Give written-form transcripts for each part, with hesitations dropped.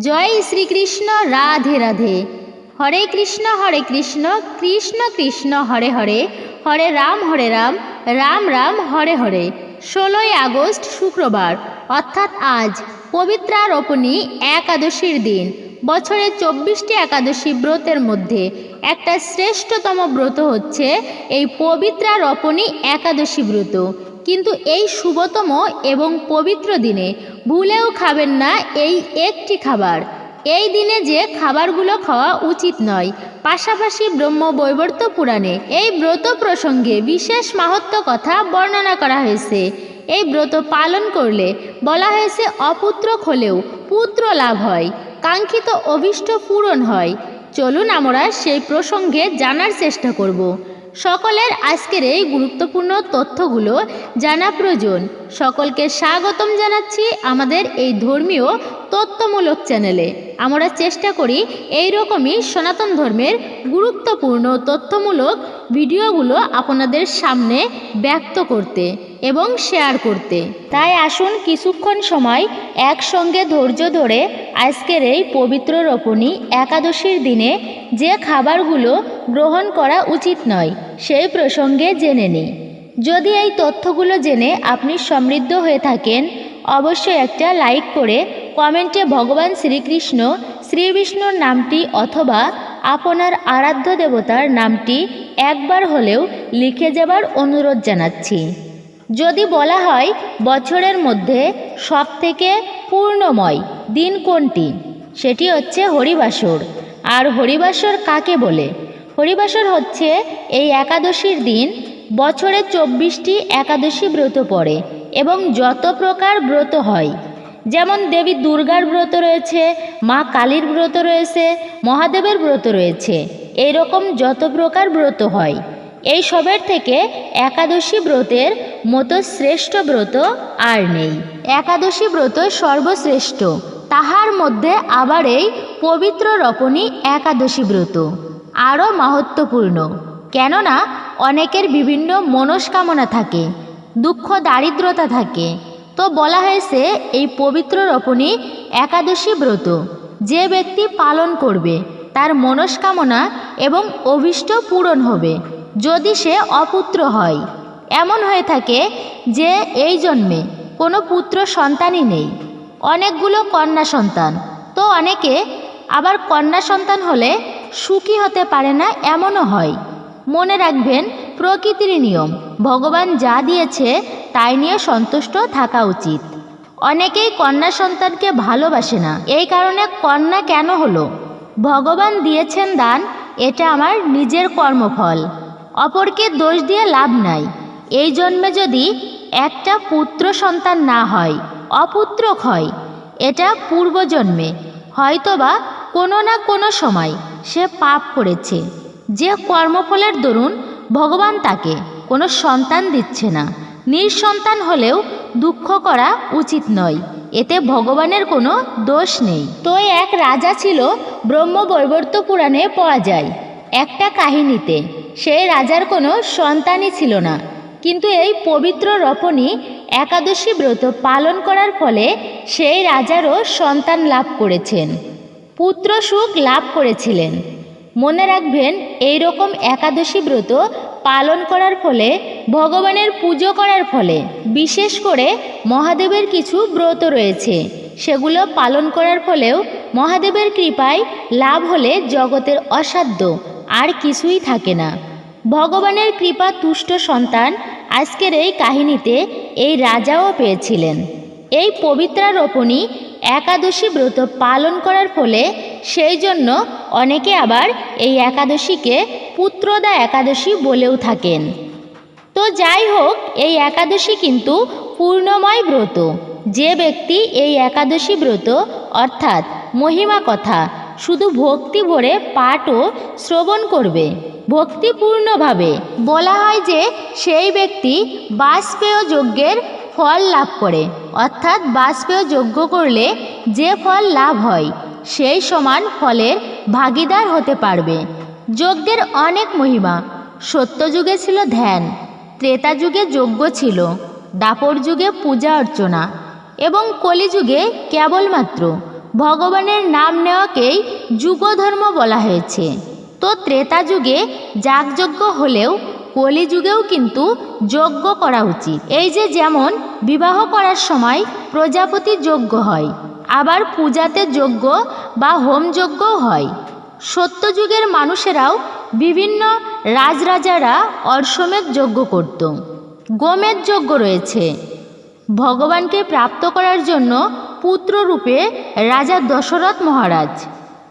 জয় শ্রীকৃষ্ণ। রাধে রাধে। হরে কৃষ্ণ কৃষ্ণ কৃষ্ণ হরে হরে, হরে Ram Ram Ram Hare Hare. 16ই August শুক্রবার, অর্থাৎ আজ পবিত্রারোপণী একাদশীর দিন। বছরে 24টি একাদশী ব্রতের মধ্যে একটা শ্রেষ্ঠতম ব্রত হচ্ছে এই পবিত্রারোপণী একাদশী ব্রত। কিন্তু এই শুভতম এবং পবিত্র দিনে ভুলেও খাবেন না এই একটি খাবার। এই দিনে যে খাবারগুলো খাওয়া উচিত নয়, পাশাপাশি ব্রহ্মবৈবর্ত পুরাণে এই ব্রত প্রসঙ্গে বিশেষ মাহাত্ম্য কথা বর্ণনা করা হয়েছে। এই ব্রত পালন করলে বলা হয়েছে অপুত্রক হলেও পুত্র লাভ হয়, কাঙ্ক্ষিত অভীষ্ট পূরণ হয়। চলুন আমরা সেই প্রসঙ্গে জানার চেষ্টা করব। সকলের আজকের এই গুরুত্বপূর্ণ তথ্যগুলো জানা প্রয়োজন। সকলকে স্বাগতম জানাচ্ছি আমাদের এই ধর্মীয় তথ্যমূলক চ্যানেলে। আমরা চেষ্টা করি এই রকমই সনাতন ধর্মের গুরুত্বপূর্ণ তথ্যমূলক ভিডিওগুলো আপনাদের সামনে ব্যক্ত করতে এবং শেয়ার করতে। তাই আসুন কিছুক্ষণ সময় একসঙ্গে ধৈর্য ধরে আজকের এই পবিত্র রোপণী একাদশীর দিনে যে খাবারগুলো গ্রহণ করা উচিত নয় সেই প্রসঙ্গে জেনে নিই। যদি এই তথ্যগুলো জেনে আপনি সমৃদ্ধ হয়ে থাকেন, অবশ্যই একটা লাইক করে কমেন্টে ভগবান শ্রীকৃষ্ণ শ্রী বিষ্ণুর নামটি অথবা আপনার আরাধ্য দেবতার নামটি একবার হলেও লিখে যাবার অনুরোধ জানাচ্ছি। যদি বলা হয় বছরের মধ্যে সবথেকে পূর্ণময় দিন কোনটি, সেটি হচ্ছে হরিবাসর। আর হরিবাসর কাকে বলে? হরিবাসর হচ্ছে এই একাদশীর দিন বছরে 24টি একাদশী ব্রত পড়ে এবং যত প্রকার ব্রত হয়, যেমন দেবী দুর্গার ব্রত রয়েছে, মা কালীর ব্রত রয়েছে, মহাদেবের ব্রত রয়েছে, এইরকম যত প্রকার ব্রত হয়, এই সবের থেকে একাদশী ব্রতের মতো শ্রেষ্ঠ ব্রত আর নেই। একাদশী ব্রত সর্বশ্রেষ্ঠ, তাহার মধ্যে আবার এই পবিত্র রোপণী একাদশী ব্রত আরও মাহাত্ম্যপূর্ণ। কেননা অনেকের বিভিন্ন মনস্কামনা থাকে, দুঃখ দারিদ্রতা থাকে। তো বলা হয়েছে এই পবিত্র রোপণী একাদশী ব্রত যে ব্যক্তি পালন করবে তার মনস্কামনা এবং অভীষ্ট পূরণ হবে। যদি সে অপুত্র হয়, এমন হয়ে থাকে যে এই জন্মে কোনো পুত্র সন্তানই নেই, অনেকগুলো কন্যা সন্তান, তো অনেকে আবার কন্যা সন্তান হলে সুখী হতে পারে না, এমনও হয়। মনে রাখবেন, প্রকৃতির নিয়ম, ভগবান যা দিয়েছে তাই নিয়ে সন্তুষ্ট থাকা উচিত। অনেকেই কন্যা সন্তানকে ভালোবাসে না, এই কারণে কন্যা কেন হলো? ভগবান দিয়েছেন দান, এটা আমার নিজের কর্মফল, অপরকে দোষ দিয়ে লাভ নাই। এই জন্মে যদি একটা পুত্র সন্তান না হয়, অপুত্রক হয়, এটা পূর্বজন্মে হয়তোবা কোনো না কোনো সময় সে পাপ করেছে, যে কর্মফলের দরুন ভগবান তাকে কোনো সন্তান দিচ্ছে না। নিঃসন্তান হলেও দুঃখ করা উচিত নয়, এতে ভগবানের কোনো দোষ নেই। তো এক রাজা ছিল, ব্রহ্মবৈবর্ত পুরাণে পাওয়া যায় একটা কাহিনীতে। সেই রাজার কোনো সন্তানই ছিল না, কিন্তু এই পবিত্র রোপণী একাদশী ব্রত পালন করার ফলে সেই রাজারও সন্তান লাভ করেছেন, পুত্র সুখ লাভ করেছিলেন। মনে রাখবেন, এই রকম একাদশী ব্রত পালন করার ফলে, ভগবানের পুজো করার ফলে, বিশেষ করে মহাদেবের কিছু ব্রত রয়েছে, সেগুলো পালন করার ফলেও মহাদেবের কৃপায় লাভ হলে জগতের অসাধ্য আর কিছুই থাকে না। ভগবানের কৃপা তুষ্ট সন্তান আজকের এই কাহিনীতে এই রাজাও পেয়েছিলেন। এই পবিত্রারোপণী একাদশী ব্রত পালন করার ফলে সেই জন্য অনেকে আবার এই একাদশীকে পুত্রদা একাদশী বলেও থাকেন। তো যাই হোক, এই একাদশী কিন্তু পূর্ণময় ব্রত। যে ব্যক্তি এই একাদশী ব্রত অর্থাৎ মহিমা কথা শুধু ভক্তি ভরে পাঠ ও শ্রবণ করবে, ভক্তিপূর্ণভাবে, বলা হয় যে সেই ব্যক্তি বাজপেয় যজ্ঞের ফল লাভ করে। অর্থাৎ বাজপেয় যজ্ঞ করলে যে ফল লাভ হয় সেই সমান ফলের ভাগীদার হতে পারবে। যজ্ঞের অনেক মহিমা। সত্যযুগে ছিল ধ্যান, ত্রেতা যুগে যজ্ঞ ছিল, দ্বাপর যুগে পূজা অর্চনা এবং কলিযুগে কেবলমাত্র ভগবানের নাম নেওয়াকেই যুগধর্ম বলা হয়েছে। তো ত্রেতা যুগে যাগযজ্ঞ হলেও কলিযুগেও কিন্তু যজ্ঞ করা উচিত। এই যে যেমন বিবাহ করার সময় প্রজাপতি যজ্ঞ হয়, আবার পূজাতে যজ্ঞ বা হোমযজ্ঞও হয়। সত্যযুগের মানুষেরাও বিভিন্ন রাজরাজারা অশ্বমেধ যজ্ঞ করত। গোমেধ যজ্ঞ রয়েছে। ভগবানকে প্রাপ্ত করার জন্য পুত্ররূপে রাজা দশরথ মহারাজ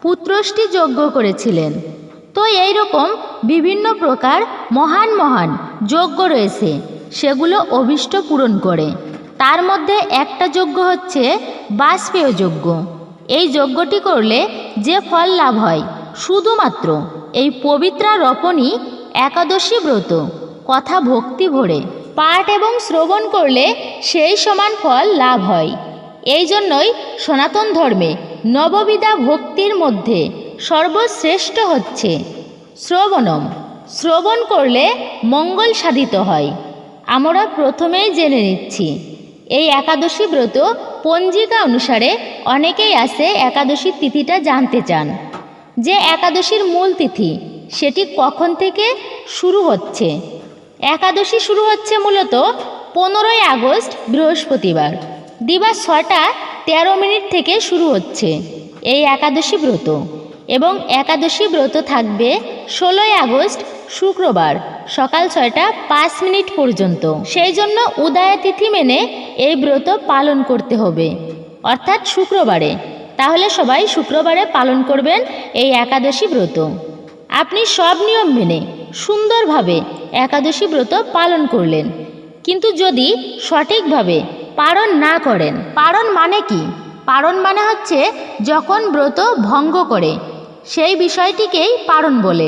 পুত্রষ্টি যজ্ঞ করেছিলেন। তো এই রকম বিভিন্ন প্রকার মহান মহান যজ্ঞ রয়েছে, সেগুলো অভীষ্ট পূরণ করে। তার মধ্যে একটা যজ্ঞ হচ্ছে বাষ্পেয় যজ্ঞ। এই যজ্ঞটি করলে যে ফল লাভ হয়, শুধুমাত্র এই পবিত্রা রপণী একাদশী ব্রত কথা ভক্তি ভরে পাঠ এবং শ্রবণ করলে সেই সমান ফল লাভ হয়। এই জন্যই সনাতন ধর্মে নববিধা ভক্তির মধ্যে সর্বশ্রেষ্ঠ হচ্ছে শ্রবণম। শ্রবণ করলে মঙ্গল সাধিত হয়। আমরা প্রথমেই জেনে নিচ্ছি এই একাদশী ব্রত পঞ্জিকা অনুসারে অনেকেই আছে একাদশীর তিথিটা জানতে চান, যে একাদশীর মূল তিথি সেটি কখন থেকে শুরু হচ্ছে। একাদশী শুরু হচ্ছে মূলত 15ই আগস্ট বৃহস্পতিবার দিবা 6:13 থেকে শুরু হচ্ছে এই একাদশী ব্রত, এবং একাদশী ব্রত থাকবে 16ই আগস্ট শুক্রবার সকাল 6:05 পর্যন্ত। সেই জন্য উদয়া তিথি মেনে এই ব্রত পালন করতে হবে, অর্থাৎ শুক্রবারে। তাহলে সবাই শুক্রবারে পালন করবেন এই একাদশী ব্রত। আপনি সব নিয়ম মেনে সুন্দরভাবে একাদশী ব্রত পালন করলেন, কিন্তু যদি সঠিকভাবে পালন না করেন, পালন মানে কি? পালন মানে হচ্ছে যখন ব্রত ভঙ্গ করে, সেই বিষয়টিকেই পালন বলে।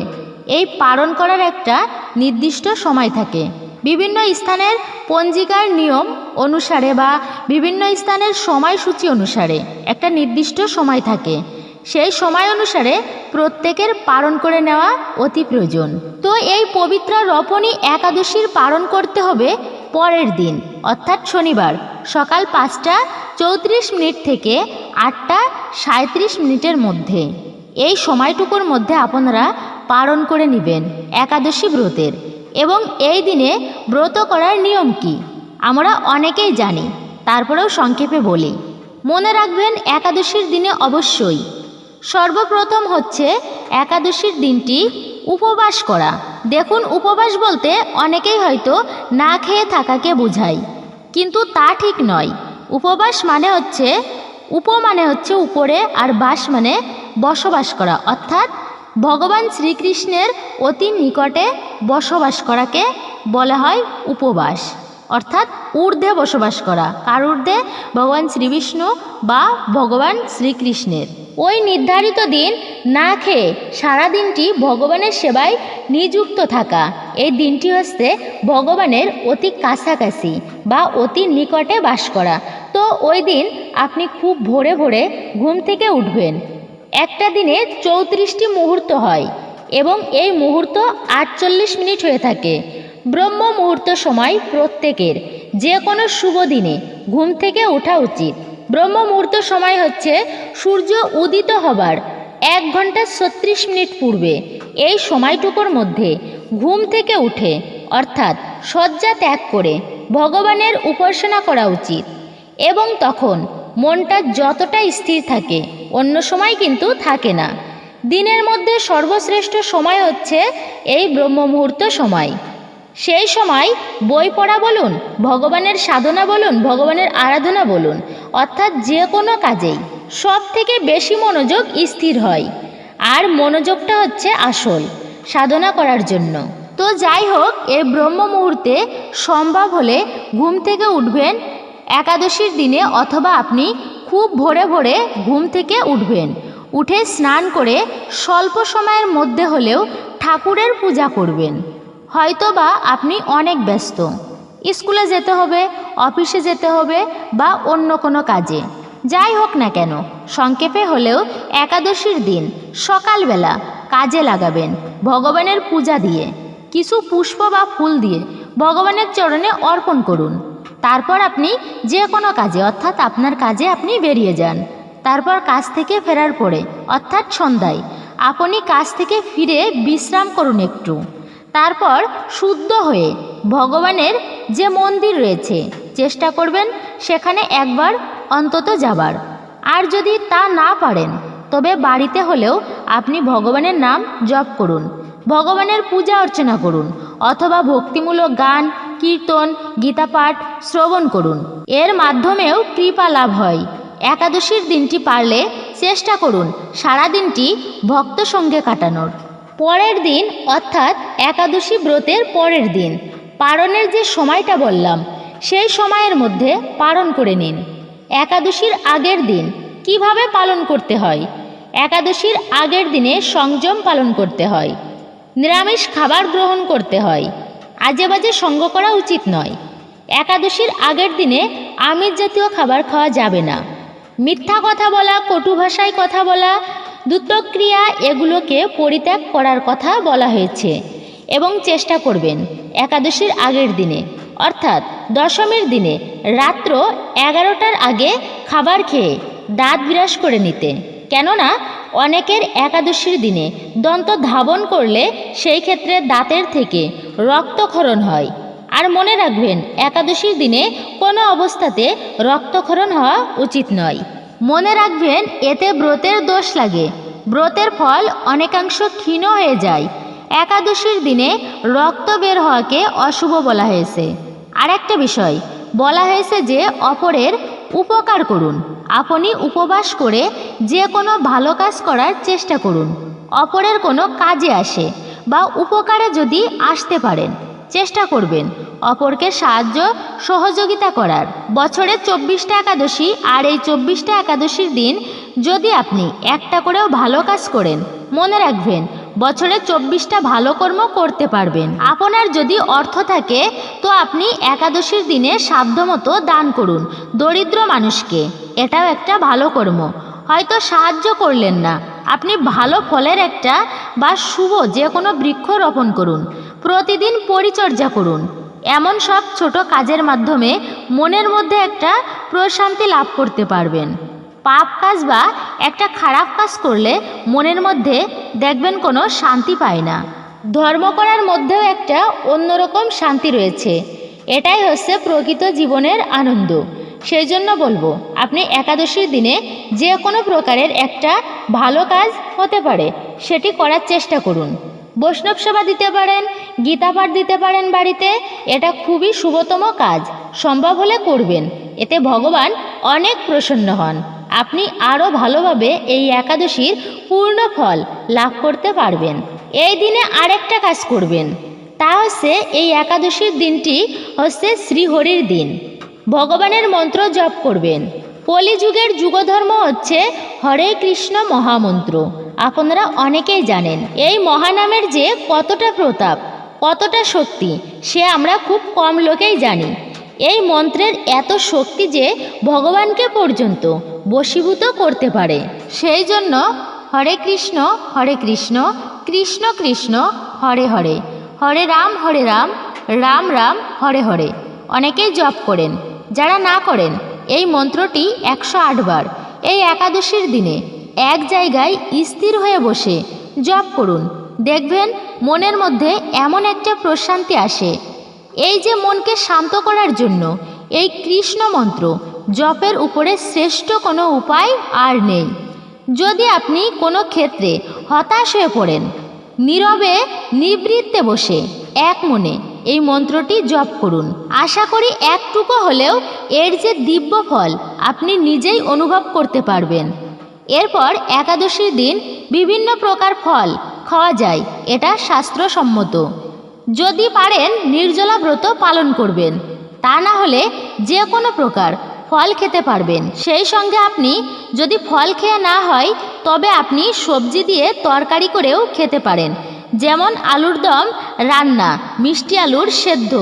এই পালন করার একটা নির্দিষ্ট সময় থাকে। বিভিন্ন স্থানের পঞ্জিকার নিয়ম অনুসারে বা বিভিন্ন স্থানের সময়সূচি অনুসারে একটা নির্দিষ্ট সময় থাকে। সেই সময় অনুসারে প্রত্যেকের পালন করে নেওয়া অতি প্রয়োজন। তো এই পবিত্র রপণী একাদশীর পালন করতে হবে পরের দিন, অর্থাৎ শনিবার সকাল 5:34 থেকে 8:37 মধ্যে। এই সময়টুকুর মধ্যে আপনারা পালন করে নেবেন একাদশী ব্রতের। এবং এই দিনে ব্রত করার নিয়ম কি আমরা অনেকেই জানি, তারপরেও সংক্ষেপে বলি। মনে রাখবেন একাদশীর দিনে অবশ্যই সর্বপ্রথম হচ্ছে একাদশীর দিনটি উপবাস করা। দেখুন, উপবাস বলতে অনেকেই হয়তো না খেয়ে থাকাকে বোঝায়, কিন্তু তা ঠিক নয়। উপবাস মানে হচ্ছে উপরে, আর বাস মানে বসবাস করা, অর্থাৎ ভগবান শ্রীকৃষ্ণের অতি নিকটে বসবাস করাকে বলা হয় উপবাস, অর্থাৎ ঊর্ধ্বে বসবাস করা। কার ঊর্ধ্বে? ভগবান শ্রীবিষ্ণু বা ভগবান শ্রীকৃষ্ণের। ওই নির্ধারিত দিন না খেয়ে সারাদিনটি ভগবানের সেবায় নিযুক্ত থাকা। এই দিনটি হচ্ছে ভগবানের অতি কাছাকাছি বা অতি নিকটে বাস করা। তো ওই দিন আপনি খুব ভোরে ভোরে ঘুম থেকে উঠবেন। একটা দিনে 34টি মুহূর্ত হয় এবং এই মুহূর্ত 48 মিনিট হয়ে থাকে। ব্রহ্ম মুহূর্ত সময় প্রত্যেকের যে কোনো শুভ দিনে ঘুম থেকে ওঠা উচিত। ব্রহ্ম মুহূর্ত সময় হচ্ছে সূর্য উদিত হবার 1 ঘন্টা 36 মিনিট পূর্বে। এই সময়টুকুর মধ্যে ঘুম থেকে উঠে, অর্থাৎ শয্যা ত্যাগ করে ভগবানের উপাসনা করা উচিত, এবং তখন মনটা যতটা স্থির থাকে অন্য সময় কিন্তু থাকে না। দিনের মধ্যে সর্বশ্রেষ্ঠ সময় হচ্ছে এই ব্রহ্ম মুহূর্ত সময়। সেই সময় বই পড়া বলুন, ভগবানের সাধনা বলুন, ভগবানের আরাধনা বলুন, অর্থাৎ যে কোনো কাজেই সব থেকে বেশি মনোযোগ স্থির হয়। আর মনোযোগটা হচ্ছে আসল সাধনা করার জন্য। তো যাই হোক, এই ব্রহ্ম মুহূর্তে সম্ভব হলে ঘুম থেকে উঠবেন একাদশীর দিনে, অথবা আপনি খুব ভোরে ভোরে ঘুম থেকে উঠবেন। উঠে স্নান করে স্বল্প সময়ের মধ্যে হলেও ঠাকুরের পূজা করবেন। হয়তোবা আপনি অনেক ব্যস্ত, স্কুলে যেতে হবে, অফিসে যেতে হবে বা অন্য কোনো কাজে, যাই হোক না কেন, সংক্ষেপে হলেও একাদশীর দিন সকালবেলা কাজে লাগাবেন ভগবানের পূজা দিয়ে। কিছু পুষ্প বা ফুল দিয়ে ভগবানের চরণে অর্পণ করুন। তারপর আপনি যে কোনো কাজে, অর্থাৎ আপনার কাজে আপনি বেরিয়ে যান। তারপর কাজ থেকে ফেরার পরে অর্থাৎ সন্ধ্যায় আপনি কাজ থেকে ফিরে বিশ্রাম করুন একটু। তারপর শুদ্ধ হয়ে ভগবানের যে মন্দির রয়েছে চেষ্টা করবেন সেখানে একবার অন্তত যাবার। আর যদি তা না পারেন তবে বাড়িতে হলেও আপনি ভগবানের নাম জপ করুন, ভগবানের পূজা অর্চনা করুন, অথবা ভক্তিমূলক গান, কীর্তন, গীতাপাঠ শ্রবণ করুন। এর মাধ্যমেও কৃপা লাভ হয়। একাদশীর দিনটি পারলে চেষ্টা করুন সারা দিনটি ভক্ত সঙ্গে কাটানোর। পরের দিন অর্থাৎ একাদশী ব্রতের পরের দিন পারণের যে সময়টা বললাম সেই সময়ের মধ্যে পালন করে নিন। একাদশীর আগের দিন কিভাবে পালন করতে হয়? একাদশীর আগের দিনে সংযম পালন করতে হয়, নিরামিষ খাবার গ্রহণ করতে হয়, আজে বাজে সঙ্গ করা উচিত নয়। একাদশীর আগের দিনে আমিষ জাতীয় খাবার খাওয়া যাবে না। মিথ্যা কথা বলা, কটু ভাষায় কথা বলা, দ্রুতক্রিয়া এগুলোকে পরিত্যাগ করার কথা বলা হয়েছে। এবং চেষ্টা করবেন একাদশীর আগের দিনে অর্থাৎ দশমীর দিনে রাত্র 11টার আগে খাবার খেয়ে দাঁত বিরাস করে নিতে। কেননা অনেকের একাদশীর দিনে দন্ত ধাবন করলে সেই ক্ষেত্রে দাঁতের থেকে রক্তক্ষরণ হয়। আর মনে রাখবেন একাদশীর দিনে কোনো অবস্থাতে রক্তক্ষরণ হওয়া উচিত নয়। মনে রাখবেন এতে ব্রতের দোষ লাগে, ব্রতের ফল অনেকাংশ ক্ষীণ হয়ে যায়। একাদশীর দিনে রক্ত বের হওয়াকে অশুভ বলা হয়েছে। আর একটা বিষয় বলা হয়েছে যে অপরের উপকার করুন। আপনি উপবাস করে যে কোনো ভালো কাজ করার চেষ্টা করুন, অপরের কোনো কাজে আসে বা উপকারে যদি আসতে পারেন চেষ্টা করবেন অপরকে সাহায্য সহযোগিতা করার। বছরে 24টা একাদশী, আর এই 24টা একাদশীর দিন যদি আপনি একটা করেও ভালো কাজ করেন মনে রাখবেন বছরে 24টা ভালো কর্ম করতে পারবেন। আপনার যদি অর্থ থাকে তো আপনি একাদশীর দিনে সাধ্যমতো দান করুন দরিদ্র মানুষকে, এটাও একটা ভালো কর্ম। হয়তো সাহায্য করলেন না, আপনি ভালো ফলের একটা বা শুভ যে কোনো বৃক্ষ রোপণ করুন, প্রতিদিন পরিচর্যা করুন। এমন সব ছোট কাজের মাধ্যমে মনের মধ্যে একটা প্রশান্তি লাভ করতে পারবেন। পাপ কাজ বা একটা খারাপ কাজ করলে মনের মধ্যে দেখবেন কোনো শান্তি পায় না। ধর্ম করার মধ্যেও একটা অন্যরকম শান্তি রয়েছে, এটাই হচ্ছে প্রকৃত জীবনের আনন্দ। সেই জন্য বলবো আপনি একাদশীর দিনে যে কোনো প্রকারের একটা ভালো কাজ হতে পারে সেটি করার চেষ্টা করুন। বৈষ্ণব সেবা দিতে পারেন, গীতা পাঠ দিতে পারেন বাড়িতে, এটা খুবই শুভতম কাজ। সম্ভব হলে করবেন, এতে ভগবান অনেক প্রসন্ন হন। আপনি আরও ভালোভাবে এই একাদশীর পূর্ণ ফল লাভ করতে পারবেন। এই দিনে আরেকটা কাজ করবেন, তা হচ্ছে এই একাদশীর দিনটি হচ্ছে শ্রীহরির দিন। ভগবানের মন্ত্র জপ করবেন। কলিযুগের যুগধর্ম হচ্ছে হরে কৃষ্ণ মহামন্ত্র। আপনারা অনেকেই জানেন এই মহানামের যে কতটা প্রতাপ, কতটা শক্তি সে আমরা খুব কম লোকেই জানি। এই মন্ত্রের এত শক্তি যে ভগবানকে পর্যন্ত বশীভূত করতে পারে। সেই জন্য হরে কৃষ্ণ কৃষ্ণ কৃষ্ণ হরে হরে, হরে রাম রাম রাম হরে হরে অনেকেই জপ করেন। যারা না করেন এই মন্ত্রটি 108 বার এই একাদশীর দিনে এক জায়গায় স্থির হয়ে বসে জপ করুন। দেখবেন মনের মধ্যে এমন একটা প্রশান্তি আসে। এই যে মনকে শান্ত করার জন্য এই কৃষ্ণ মন্ত্র জপের উপরে শ্রেষ্ঠ কোনো উপায় আর নেই। যদি আপনি কোনো ক্ষেত্রে হতাশ হয়ে পড়েন, নীরবে নিবৃত্তে বসে এক মনে এই মন্ত্রটি জপ করুন। আশা করি একটুকু হলেও এর যে দিব্য ফল আপনি নিজেই অনুভব করতে পারবেন। এরপর একাদশীর দিন বিভিন্ন প্রকার ফল খাওয়া যায়, এটা শাস্ত্রসম্মত। যদি পারেন নির্জলা ব্রত পালন করবেন, তা না হলে যে কোনো প্রকার ফল খেতে পারবেন। সেই সঙ্গে আপনি যদি ফল খেয়ে না হয় তবে আপনি সবজি দিয়ে তরকারি করেও খেতে পারেন, যেমন আলুর দম রান্না, মিষ্টি আলুর সেদ্ধ,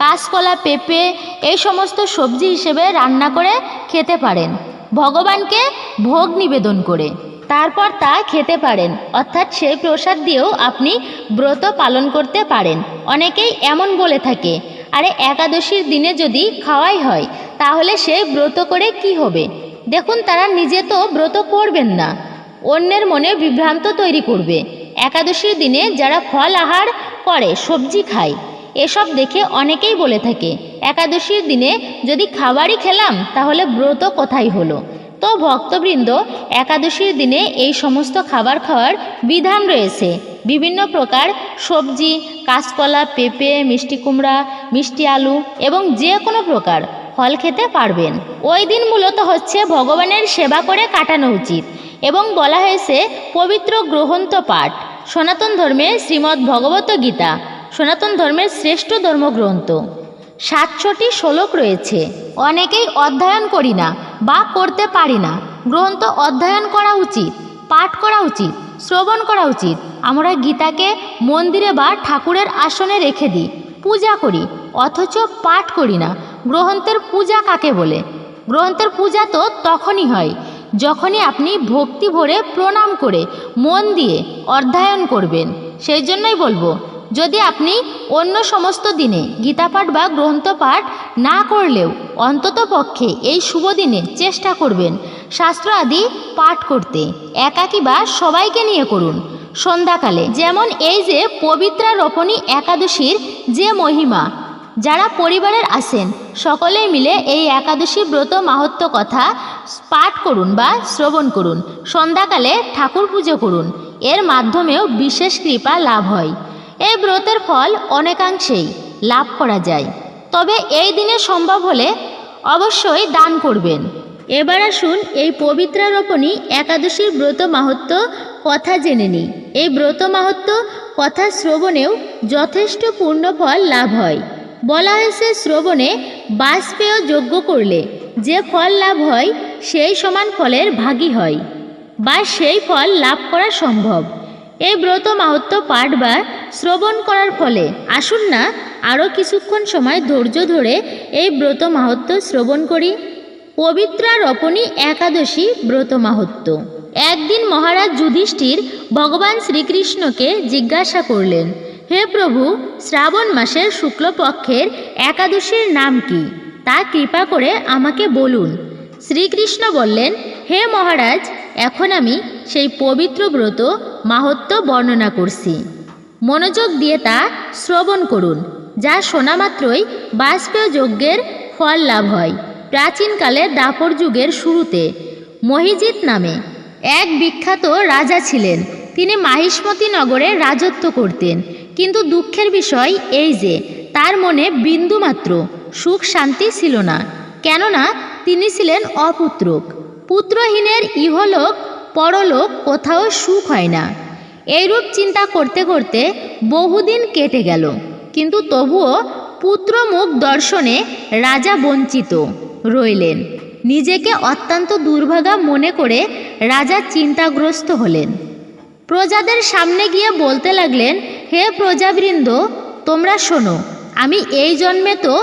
কাঁচকলা, পেঁপে এই সমস্ত সবজি হিসেবে রান্না করে খেতে পারেন ভগবানকে ভোগ নিবেদন করে। তারপর তা খেতে পারেন, অর্থাৎ সেই প্রসাদ দিয়েও আপনি ব্রত পালন করতে পারেন। অনেকেই এমন বলে থাকে, আরে একাদশীর দিনে যদি খাওয়াই হয় তাহলে সে ব্রত করে কি হবে? দেখুন, তারা নিজে তো ব্রত করবেন না, অন্যের মনে বিভ্রান্ত তৈরি করবে। একাদশীর দিনে যারা ফল আহার করে, সবজি খায়, এসব দেখে অনেকেই বলে থাকে একাদশীর দিনে যদি খাবারই খেলাম তাহলে ব্রত কোথায় হলো। তো ভক্তবৃন্দ, একাদশীর দিনে এই সমস্ত খাবার খাওয়ার বিধান রয়েছে। বিভিন্ন প্রকার সবজি, কাঁচকলা, পেঁপে, মিষ্টি কুমড়া, মিষ্টি আলু এবং যে কোনো প্রকার ফল খেতে পারবেন। ওই দিন মূলত হচ্ছে ভগবানের সেবা করে কাটানো উচিত এবং বলা হয়েছে পবিত্র গ্রন্থ পাঠ। সনাতন ধর্মের শ্রীমদ্ ভগবত গীতা সনাতন ধর্মের শ্রেষ্ঠ ধর্মগ্রন্থ। 700টি শ্লোক রয়েছে। অনেকেই অধ্যয়ন করি না বা করতে পারি না। গ্রন্থ অধ্যয়ন করা উচিত, পাঠ করা উচিত, শ্রবণ করা উচিত। আমরা গীতাকে মন্দিরে বা ঠাকুরের আসনে রেখে দিই, পূজা করি, অথচ পাঠ করি না। গ্রন্থের পূজা কাকে বলে? গ্রন্থের পূজা তো তখনই হয় যখনই আপনি ভক্তি ভরে প্রণাম করে মন দিয়ে অধ্যয়ন করবেন। সেই জন্যই বলবো, যদি আপনি অন্য সমস্ত দিনে গীতা পাঠ বা গ্রন্থ পাঠ না করলেও অন্তত পক্ষে এই শুভ দিনে চেষ্টা করবেন শাস্ত্র আদি পাঠ করতে। একাকী বা সবাইকে নিয়ে করুন সন্ধ্যাকালে। যেমন এই যে পবিত্রা রোপণী একাদশীর যে মহিমা, যারা পরিবারের আছেন সকলেই মিলে এই একাদশী ব্রত মাহাত্ম্য কথা পাঠ করুন বা শ্রবণ করুন। সন্ধ্যাকালে ঠাকুর পুজো করুন, এর মাধ্যমেও বিশেষ কৃপা লাভ হয়। এই ব্রতের ফল অনেকাংশেই লাভ করা যায়, তবে এই দিনে সম্ভব হলে অবশ্যই দান করবেন। এবার আসুন এই পবিত্রারোপণী একাদশীর ব্রত মাহাত্ম্য কথা জেনে নিই। এই ব্রত মাহাত্ম্য কথা শ্রবণেও যথেষ্ট পূর্ণফল লাভ হয়। বলা হয়েছে শ্রবণে বাজপেয় যজ্ঞ করলে যে ফল লাভ হয় সেই সমান ফলের ভাগী হয় বা সেই ফল লাভ করা সম্ভব। এই ব্রত মাহাত্ম্য পাঠ বা শ্রবণ করার ফলে আসুন না আরও কিছুক্ষণ সময় ধৈর্য ধরে এই ব্রত মাহাত্ম্য শ্রবণ করি। পবিত্রারোপণী একাদশী ব্রত মাহাত্ম্য। একদিন মহারাজ যুধিষ্ঠির ভগবান শ্রীকৃষ্ণকে জিজ্ঞাসা করলেন, হে প্রভু, শ্রাবণ মাসের শুক্লপক্ষের একাদশীর নাম কি? তা কৃপা করে আমাকে বলুন। শ্রীকৃষ্ণ বললেন, হে মহারাজ, এখন আমি সেই পবিত্র ব্রত মাহাত্ম্য বর্ণনা করছি। মনোযোগ দিয়ে তা শ্রবণ করুন। যা শোনা মাত্রই বাজপেয় যজ্ঞের ফল লাভ হয়। প্রাচীনকালে দ্বাপর যুগের শুরুতে মহিজিৎ নামে এক বিখ্যাত রাজা ছিলেন। তিনি মাহিষ্মতি নগরে রাজত্ব করতেন, কিন্তু দুঃখের বিষয় এই যে তার মনে বিন্দুমাত্র সুখ শান্তি ছিল না, কেননা তিনি ছিলেন অপুত্রক। পুত্রহীনের ইহলোক পরলোক কোথাও সুখ হয় না। এইরূপ চিন্তা করতে করতে বহুদিন কেটে গেল, কিন্তু তবুও পুত্রমুখ দর্শনে রাজা বঞ্চিত রইলেন। নিজেকে অত্যন্ত দুর্ভাগা মনে করে রাজা চিন্তাগ্রস্ত হলেন। প্রজাদের সামনে গিয়ে বলতে লাগলেন, হে প্রজাবৃন্দ, তোমরা শোনো, আমি এই জন্মে তো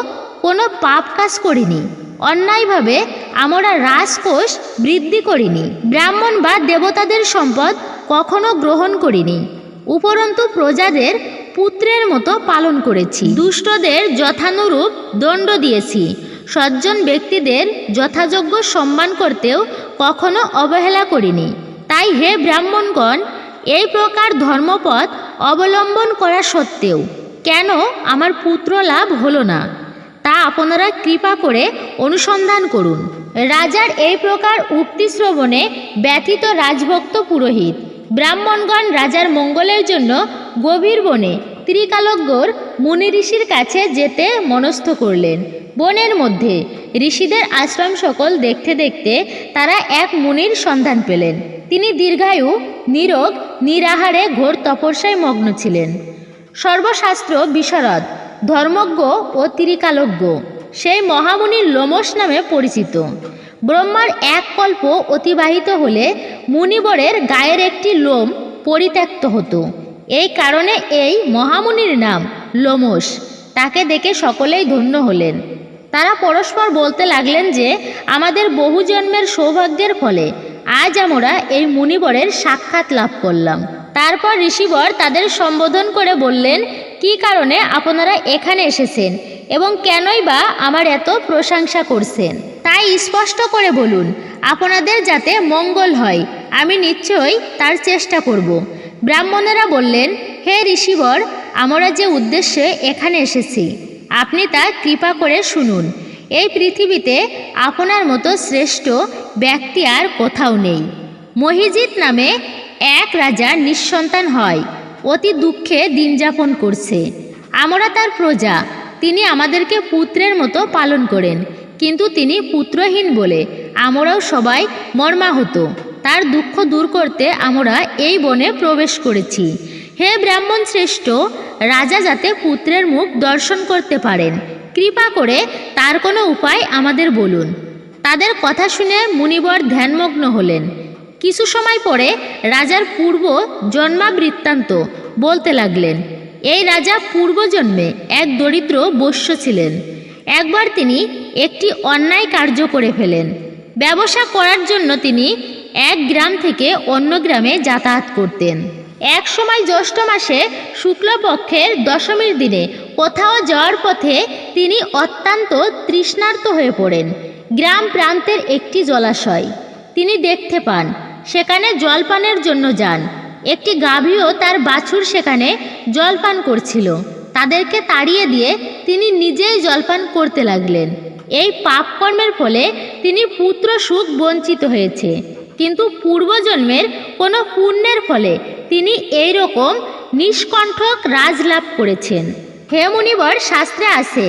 কোনো পাপ কাজ করিনি, অন্যায়ভাবে আমরা রাজকোষ বৃদ্ধি করিনি, ব্রাহ্মণ বা দেবতাদের সম্পদ কখনো গ্রহণ করিনি, উপরন্তু প্রজাদের পুত্রের মতো পালন করেছি, দুষ্টদের যথানুরূপ দণ্ড দিয়েছি, সজ্জন ব্যক্তিদের যথাযোগ্য সম্মান করতেও কখনো অবহেলা করিনি। তাই হে ব্রাহ্মণগণ, এই প্রকার ধর্মপথ অবলম্বন করা সত্ত্বেও কেন আমার পুত্র লাভ হলো না, তা আপনারা কৃপা করে অনুসন্ধান করুন। রাজার এই প্রকার উক্তি শ্রবণে ব্যথিত রাজভক্ত পুরোহিত ব্রাহ্মণগণ রাজার মঙ্গলের জন্য গভীর বনে ত্রিকালজ্ঞর মুনি ঋষির কাছে যেতে মনস্থ করলেন। বনের মধ্যে ঋষিদের আশ্রম সকল দেখতে দেখতে তারা এক মুনির সন্ধান পেলেন। তিনি দীর্ঘায়ু, নিরোগ, নিরাহারে ঘোর তপস্যায় মগ্ন ছিলেন। সর্বশাস্ত্র বিশারদ, ধর্মজ্ঞ ও ত্রিকালজ্ঞ সেই মহামুনির লোমশ নামে পরিচিত। ব্রহ্মার এক কল্প অতিবাহিত হলে মুনিবরের গায়ের একটি লোম পরিত্যক্ত হতো। এই কারণে এই মহামুনির নাম লোমশ। তাকে দেখে সকলেই ধন্য হলেন। তারা পরস্পর বলতে লাগলেন যে আমাদের বহু জন্মের সৌভাগ্যের ফলে আজ আমরা এই মুনিবরের সাক্ষাৎ লাভ করলাম। তারপর ঋষিবর তাদের সম্বোধন করে বললেন, কি কারণে আপনারা এখানে এসেছেন, এবং কেনই বা আমার এত প্রশংসা করছেন? তাই স্পষ্ট করে বলুন, আপনাদের যাতে মঙ্গল হয়, আমি নিশ্চয়ই তার চেষ্টা করব। ব্রাহ্মণেরা বললেন, হে ঋষিবর, আমরা যে উদ্দেশ্যে এখানে এসেছি আপনি তা কৃপা করে শুনুন। এই পৃথিবীতে আপনার মতো শ্রেষ্ঠ ব্যক্তি আর কোথাও নেই। মহিজিৎ নামে এক রাজা নিঃসন্তান হয়, অতি দুঃখে দিন যাপন করছে। আমরা তার প্রজা, তিনি আমাদেরকে পুত্রের মতো পালন করেন, কিন্তু তিনি পুত্রহীন বলে আমরাও সবাই মর্মাহত। তার দুঃখ দূর করতে আমরা এই বনে প্রবেশ করেছি। হে ব্রাহ্মণ শ্রেষ্ঠ, রাজা যাতে পুত্রের মুখ দর্শন করতে পারেন, কৃপা করে তার কোনো উপায় আমাদের বলুন। তাদের কথা শুনে মুনিবর ধ্যানমগ্ন হলেন। কিছু সময় পরে রাজার পূর্ব জন্মাবৃত্তান্ত বলতে লাগলেন। এই রাজা পূর্বজন্মে এক দরিদ্র বৈশ্য ছিলেন। একবার তিনি একটি অন্যায় কার্য করে ফেলেন। ব্যবসা করার জন্য তিনি এক গ্রাম থেকে অন্য গ্রামে যাতায়াত করতেন। এক সময় জ্যৈষ্ঠ মাসে শুক্লপক্ষের দশমীর দিনে কোথাও যাওয়ার পথে তিনি অত্যন্ত তৃষ্ণার্ত হয়ে পড়েন। গ্রাম প্রান্তের একটি জলাশয় তিনি দেখতে পান, সেখানে জলপানের জন্য যান। একটি গাভীও তার বাছুর সেখানে জলপান করছিল। তাদেরকে তাড়িয়ে দিয়ে তিনি নিজেই জলপান করতে লাগলেন। এই পাপকর্মের ফলে তিনি পুত্র সুখ বঞ্চিত হয়েছে, কিন্তু পূর্বজন্মের কোনো পুণ্যের ফলে তিনি এই রকম নিষ্কণ্ঠক রাজ লাভ করেছেন। হে মুনিবর, শাস্ত্রে আছে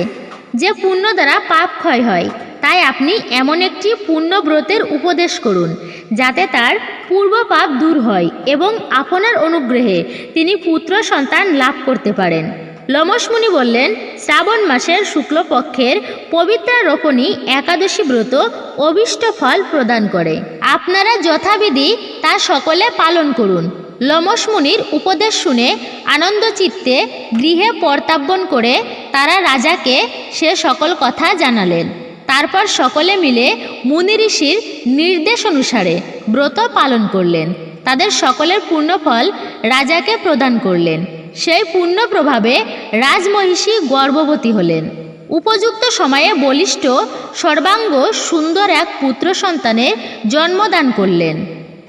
যে পুণ্য দ্বারা পাপ ক্ষয় হয়। তাই আপনি এমন একটি পুণ্যব্রতের উপদেশ করুন যাতে তার পূর্ব পাপ দূর হয় এবং আপনার অনুগ্রহে তিনি পুত্র সন্তান লাভ করতে পারেন। লোমশ মুনি বললেন, শ্রাবণ মাসের শুক্লপক্ষের পবিত্র রোপণী একাদশী ব্রত অভীষ্ট ফল প্রদান করে। আপনারা যথাবিধি তা সকলে পালন করুন। লোমশ মুনির উপদেশ শুনে আনন্দচিত্তে গৃহে প্রত্যাবর্তন করে তারা রাজাকে সে সকল কথা জানালেন। তারপর সকলে মিলে মুনি ঋষির নির্দেশ অনুসারে ব্রত পালন করলেন। তাদের সকলের পুণ্যফল রাজাকে প্রদান করলেন। সেই পুণ্য প্রভাবে রাজমহিষী গর্ভবতী হলেন। উপযুক্ত সময়ে বলিষ্ঠ সর্বাঙ্গ সুন্দর এক পুত্র সন্তানের জন্মদান করলেন।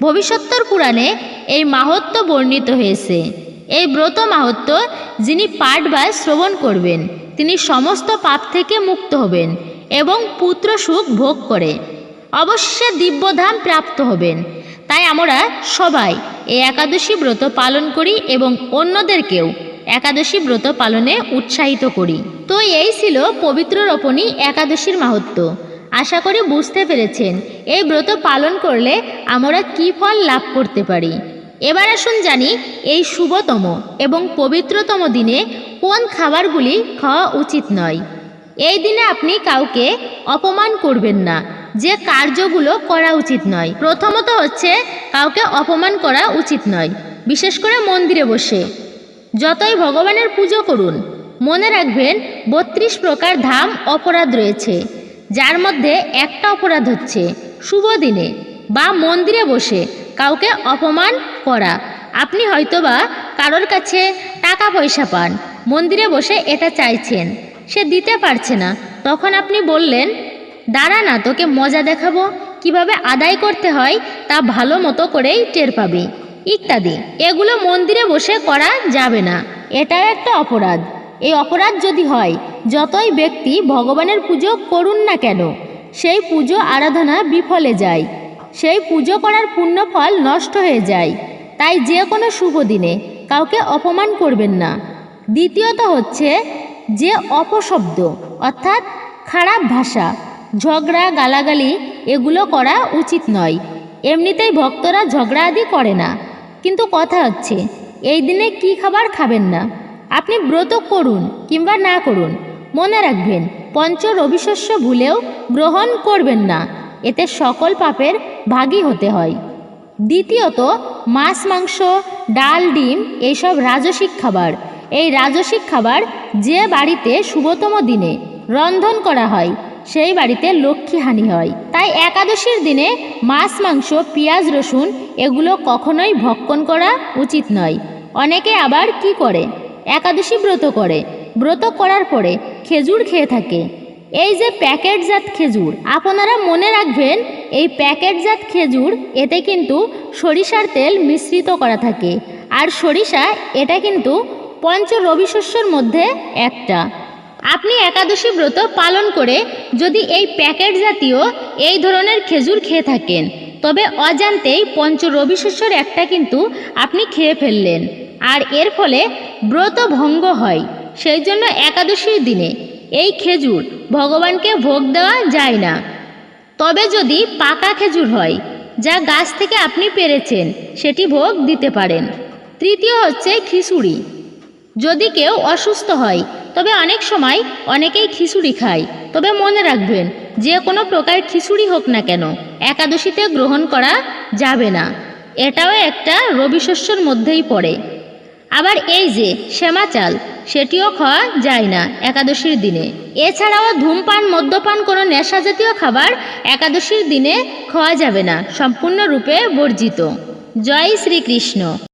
ভবিষ্যত্তর পুরাণে এই মাহাত্ম্য বর্ণিত হয়েছে। এই ব্রত মাহাত্ম্য যিনি পাঠ বা শ্রবণ করবেন তিনি সমস্ত পাপ থেকে মুক্ত হবেন এবং পুত্র সুখ ভোগ করে অবশ্যই দিব্যধাম প্রাপ্ত হবেন। তাই আমরা সবাই এই একাদশী ব্রত পালন করি এবং অন্যদেরকেও একাদশী ব্রত পালনে উৎসাহিত করি। তো এই ছিল পবিত্র রোপণী একাদশীর মাহাত্ম্য। আশা করি বুঝতে পেরেছেন এই ব্রত পালন করলে আমরা কী ফল লাভ করতে পারি। এবার আসুন জানি এই শুভতম এবং পবিত্রতম দিনে কোন খাবারগুলি খাওয়া উচিত নয়। এই দিনে আপনি কাউকে অপমান করবেন না, যে কার্যগুলো করা উচিত নয়। প্রথমত হচ্ছে কাউকে অপমান করা উচিত নয়, বিশেষ করে মন্দিরে বসে। যতই ভগবানের পুজো করুন, মনে রাখবেন 32 প্রকার ধাম অপরাধ রয়েছে, যার মধ্যে একটা অপরাধ হচ্ছে শুভ দিনে বা মন্দিরে বসে কাউকে অপমান করা। আপনি হয়তোবা কারোর কাছে টাকা পয়সা পান, মন্দিরে বসে এটা চাইছেন, সে দিতে পারছে না, তখন আপনি বললেন, দাঁড়া না, তোকে মজা দেখাবো, কিভাবে আদায় করতে হয় তা ভালো মতো করেই টের পাবি, ইত্যাদি। এগুলো মন্দিরে বসে করা যাবে না, এটাও একটা অপরাধ। এই অপরাধ যদি হয়, যতই ব্যক্তি ভগবানের পুজো করুন না কেন, সেই পুজো আরাধনা বিফলে যায়, সেই পুজো করার পুণ্যফল নষ্ট হয়ে যায়। তাই যে কোনো শুভ দিনে কাউকে অপমান করবেন না। দ্বিতীয়ত হচ্ছে যে অপশব্দ অর্থাৎ খারাপ ভাষা, ঝগড়া, গালাগালি এগুলো করা উচিত নয়। এমনিতেই ভক্তরা ঝগড়া আদি করে না, কিন্তু কথা হচ্ছে এই দিনে কি খাবার খাবেন না। আপনি ব্রত করুন কিংবা না করুন, মনে রাখবেন পঞ্চ রবিশস্য ভুলেও গ্রহণ করবেন না, এতে সকল পাপের ভাগী হতে হয়। দ্বিতীয়ত মাছ, মাংস, ডাল, ডিম এইসব রাজসিক খাবার। এই রাজসিক খাবার যে বাড়িতে শুভতম দিনে রন্ধন করা হয় সেই বাড়িতে লক্ষ্মী হানি হয়। তাই একাদশীর দিনে মাছ, মাংস, পেঁয়াজ, রসুন এগুলো কখনোই ভক্ষণ করা উচিত নয়। অনেকে আবার কি করে, একাদশী ব্রত করে, ব্রত করার পরে খেজুর খেয়ে থাকে। এই যে প্যাকেটজাত খেজুর, আপনারা মনে রাখবেন এই প্যাকেটজাত খেজুর এতে কিন্তু সরিষার তেল মিশ্রিত করা থাকে, আর সরিষা এটা কিন্তু পঞ্চ রবি শস্যের মধ্যে একটা। আপনি একাদশী ব্রত পালন করে যদি এই প্যাকেট জাতীয় এই ধরনের খেজুর খেয়ে থাকেন, তবে অজান্তেই পঞ্চ রবি শস্যের একটা কিন্তু আপনি খেয়ে ফেললেন, আর এর ফলে ব্রত ভঙ্গ হয়। সেই জন্য একাদশীর দিনে এই খেজুর ভগবানকে ভোগ দেওয়া যায় না। তবে যদি পাকা খেজুর হয়, যা গাছ থেকে আপনি পেরেছেন, সেটি ভোগ দিতে পারেন। তৃতীয় হচ্ছে খিচুড়ি। যদি কেউ অসুস্থ হয়, তবে অনেক সময় অনেকেই খিচুড়ি খায়, তবে মনে রাখবেন যে কোনো প্রকার খিচুড়ি হোক না কেন একাদশীতে গ্রহণ করা যাবে না, এটাও একটা রবি শস্যের মধ্যেই পড়ে। আবার এই যে সেমা চাল, সেটিও খাওয়া যায় না একাদশীর দিনে। এছাড়াও ধূমপান, মদ্যপান, কোনো নেশা জাতীয় খাবার একাদশীর দিনে খাওয়া যাবে না, সম্পূর্ণরূপে বর্জিত। জয় শ্রীকৃষ্ণ।